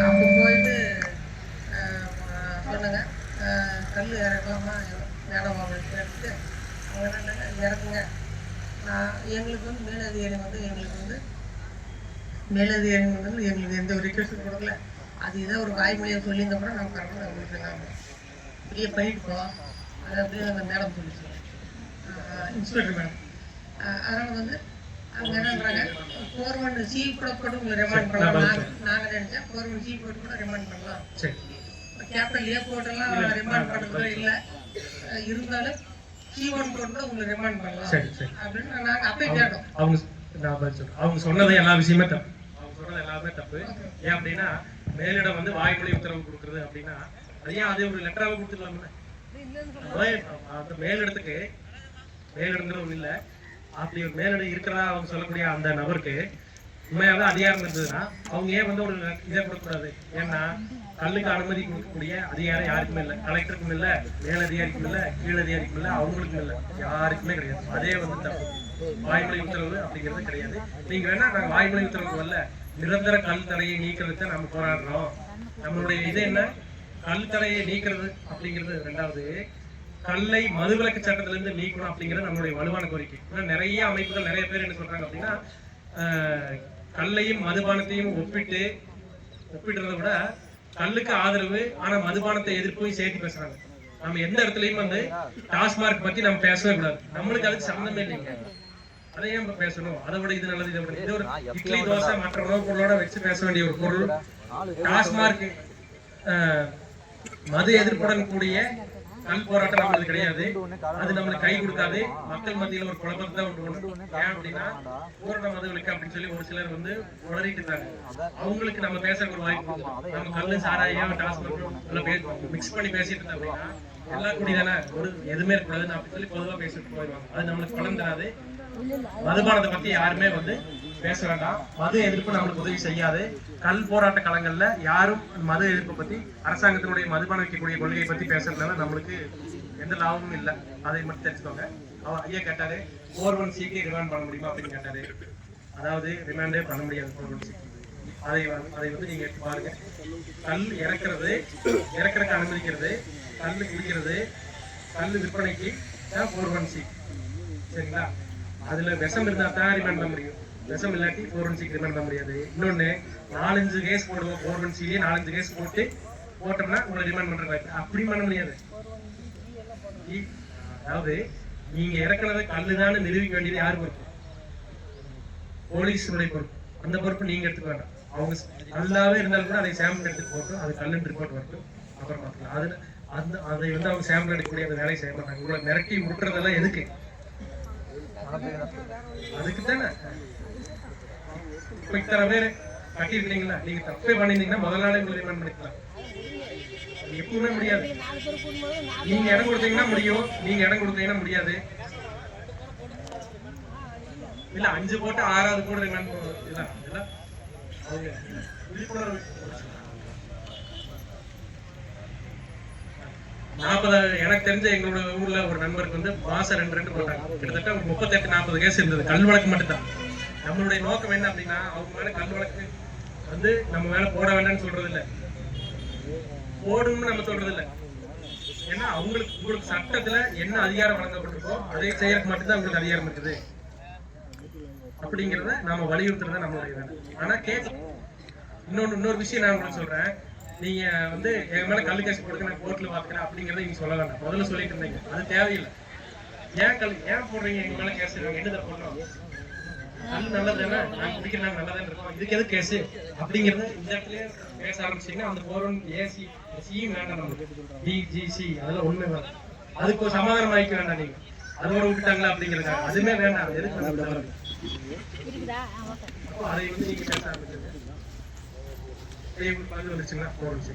அப்போ போயிட்டு சொன்னங்க கல் இறக்கலாமா மேடம் அவங்களுக்கு எடுத்துட்டு அவங்க என்னங்க இறக்குங்க. எங்களுக்கு வந்து மேலதிகாரி வந்து எங்களுக்கு எந்த ஒரு ரிக்வெஸ்ட்டும் கொடுக்கல. அது இதை ஒரு வாய்மொழியை சொல்லியிருந்தோம்னா நம்ம கரெக்டாக அவங்களுக்கு நாங்கள் ஃப்ரீயே பண்ணிட்டு போகலாம். அது அப்படியே அந்த மேடம் சொல்லிச்சு, இன்ஸ்பெக்டர் மேடம். அதனால் வந்து அவங்க என்னன்றாங்க, 41C கூட உங்களை ரிமாண்ட் பண்ணலாம். நாங்கள் நினச்சேன் 41C போட்டு கூட ரிமாண்ட் பண்ணலாம். கேப்டன் ஏ போட்டெல்லாம் ரிமாண்ட் பண்ணுறதோ இல்லை, இருந்தாலும் C1 போட்டு கூட உங்களை ரிமாண்ட் பண்ணலாம் அப்படின்னு நாங்கள் அப்பயே கேட்டோம். அவங்க சொன்னது எல்லா விஷயமே தப்பு. அவங்க சொன்னது எல்லாமே தப்பு. ஏன் அப்படின்னா மேலிடம் வந்து வாய்மொழி உத்தரவு கொடுக்குறது அப்படின்னா அதையும் அதே ஒரு லெட்டராக கொடுத்துக்கலாம்ல. அந்த மேலிடத்துக்கு மேலிடங்கிற ஒண்ணு இல்லை, அப்படி ஒரு மேலிடம் இருக்கிறதா அவங்க சொல்லக்கூடிய அந்த நபருக்கு உண்மையாவே அதிகாரம் இருந்ததுன்னா அவங்க ஏன் வந்து ஒரு இதை கொடுக்கக்கூடாது? ஏன்னா கல்லுக்கு அனுமதி கொடுக்கக்கூடிய அதிகாரம் யாருக்குமே இல்லை, கலெக்டருக்கும் இல்லை, மேலதிகாரிக்கும் இல்லை, கீழதிகாரிக்கும் இல்லை, அவங்களுக்கும் இல்லை, யாருக்குமே கிடையாது. அதே வந்து தப்பு. வாய்மொழி உத்தரவு அப்படிங்கிறது கிடையாது. நீங்க வேணா நாங்கள் வாய்மொழி உத்தரவு வரல, நிரந்தர கல் தடையை நீக்கிறதுக்கு நம்ம போராடுறோம். நம்மளுடைய இது என்ன, கல் தடையை நீக்கிறது அப்படிங்கிறது. ரெண்டாவது, கல்லை மதுவிலக்கு சட்டத்திலிருந்து நீக்கணும் அப்படிங்கிறது நம்மளுடைய வலுவான கோரிக்கை. நிறைய அமைப்புகள் நிறைய பேர் என்ன சொல்றாங்க அப்படின்னா கல்லையும் மதுபானத்தையும் ஒப்பிடுறத விட கல்லுக்கு ஆதரவு ஆனா மதுபானத்தை எதிர்ப்பையும் சேர்த்து பேசுறாங்க. நம்ம எந்த இடத்துலயும் வந்து டாஸ்மார்க் பத்தி நம்ம பேசவே கூடாது, நம்மளுக்கு அதுக்கு சம்பந்தமே இல்லைங்க. அதையே நம்ம பேசணும். அதை விட இது நல்லது, இதை விட இது ஒரு இட்லி தோசை மற்ற உணவுப் பொருளோட வச்சு பேச வேண்டிய ஒரு பொருள். டாஸ்மார்க் மது எதிர்ப்புடன் கூடிய கல் போராட்டம் நம்மளுக்கு கிடையாது. அது நம்மளுக்கு கை கொடுக்காது. மக்கள் மத்தியில் ஒரு குழப்பத்தை தான் உண்டு பண்ணும். ஏன் அப்படின்னா பூரண மதுவிலக்கு அப்படின்னு சொல்லி ஒரு சிலர் வந்து உளறிட்டு இருக்காங்க. அவங்களுக்கு நம்ம பேச ஒரு வாய்ப்பு. நம்ம கல்லு சாராயம் டாஸ்மார்க் மிக்ஸ் பண்ணி பேசிட்டு இருந்தோம் அப்படின்னா எல்லா குடிதானே ஒரு எதுவுமே இருக்கக்கூடாதுன்னு அப்படின்னு சொல்லி பொதுவாக பேசிட்டு போயிடுவாங்க. அது நம்மளுக்கு பலம் தராது. மதுபானத்தை பத்தி யாருமே வந்து பேச வேண்டாம். மது எதிர்ப்பு நம்மளுக்கு உதவி செய்யாது. கல் போராட்ட களங்கள்ல யாரும் மது எதிர்ப்பை பத்தி அரசாங்கத்தினுடைய மதுபானம் வைக்கக்கூடிய கொள்கையை பத்தி பேசுறதுனால நம்மளுக்கு எந்த லாபமும் இல்லை. அதை மட்டும் தெரிஞ்சுக்கோங்க. அவர் ஐயா கேட்டாரு 41C ரிமாண்ட் பண்ண முடியுமா அப்படின்னு கேட்டாரு. அதாவது ரிமாண்டே பண்ண முடியாது 41C. அதை வந்து நீங்க எடுத்து பாருங்க. கல் இறக்குறதுக்கு அனுமதிக்கிறது, கல் குடிக்கிறது, கல் விற்பனைக்கு 41C. சரிங்களா? அதுல விஷம் இருந்தா தான் ரிமாண்ட் பண்ண முடியும். விஷம் இல்லாட்டி 41C ரிமாண்ட் பண்ண முடியாது. இன்னொன்னு 4-5 கேஸ் போடுவோம். 41C 4-5 கேஸ் போட்டோம்னா உங்களை ரிமாண்ட் பண்ற வாய்ப்பு. அப்படி பண்ண முடியாது. அதாவது நீங்க இறக்குனத கல்லுதான் நிரூபிக்க வேண்டியது யாரு பொறுப்பு? போலீஸுடைய பொறுப்பு. அந்த பொறுப்பு நீங்க எடுத்துக்க வேண்டாம். அவங்க நல்லாவே இருந்தாலும் கூட அதை சாம்பிள் எடுத்துட்டு போட்டோம், அது கல்லுன்னு ரிப்போர்ட் வரட்டும், அப்புறம் பார்த்துக்கலாம். அதை வந்து அவங்க சாம்பிள் எடுக்கக்கூடிய அந்த வேலையை செய்ய மாட்டாங்க. உங்களை மிரட்டி முட்டுறதெல்லாம் எதுக்கு? அதுக்கு தானே. இப்ப இத்தனை பேர் கட்டிருக்கீங்களா, நீங்க தப்பே பண்ணிருந்தீங்கன்னா முதல் நாளே உங்களை ரிமாண்ட் பண்ணிக்கலாம். எப்பவுமே முடியாது. நீங்க இடம் கொடுத்தீங்கன்னா முடியும், நீங்க இடம் கொடுத்தீங்கன்னா முடியாது. இல்ல 5 போட்டு 6வது கூட ரிமாண்ட் இல்ல விழிப்புணர்வு 40. எனக்கு தெரிஞ்ச எங்களோட ஊர்ல ஒரு நண்பருக்கு வந்து மாசம் 2 போட்டாங்க. கிட்டத்தட்ட 38-40 கேஸ் இருந்தது. கல் வழக்கு மட்டும்தான். நம்மளுடைய நோக்கம் என்ன அப்படின்னா அவங்க மேல கல் வழக்கு வந்து நம்ம மேல போட வேண்டாம்னு சொல்றது இல்லை, போடணும்னு நம்ம சொல்றது இல்லை. ஏன்னா உங்களுக்கு சட்டத்துல என்ன அதிகாரம் வழங்கப்பட்டிருக்கோ அதை செய்யறதுக்கு மட்டும்தான் உங்களுக்கு அதிகாரம் இருக்குது. அப்படிங்கிறத நாம வலியுறுத்துறத நம்மளுடைய வேலை. ஆனா இன்னொரு விஷயம் நான் உங்களுக்கு சொல்றேன். நீங்க வந்து என் மேல கல் கேஸ் போடுங்க, நான் கோர்ட்ல பாத்துக்கிறேன் அப்படிங்கறத நீங்க சொல்ல வேண்டாம். முதல்ல சொல்லிட்டு இருந்தீங்க, அது தேவையில்லை. ஏன் போடுறீங்க எங்க மேல கேஸ்? என்னதை போடுறோம்? கல் நல்லது தானே, நான் குடிக்கிறேன் நல்லதான் இருக்கோம், இதுக்கு எது கேஸ் அப்படிங்கறத இந்த இடத்துல பேச ஆரம்பிச்சீங்கன்னா அந்த 41AC வேண்டாம், நமக்கு DGC அதெல்லாம் ஒண்ணு வேண்டாம். அதுக்கு ஒரு சமாதானம் ஆயிக்க வேண்டாம். நீங்க அதோட விட்டுட்டாங்களா அப்படிங்கிறதுக்காக அதுவுமே வேண்டாம். எதுக்கு அதை வந்து நீங்க பேச ஆரம்பிச்சிருங்க. வந்துச்சுன்னா 41C.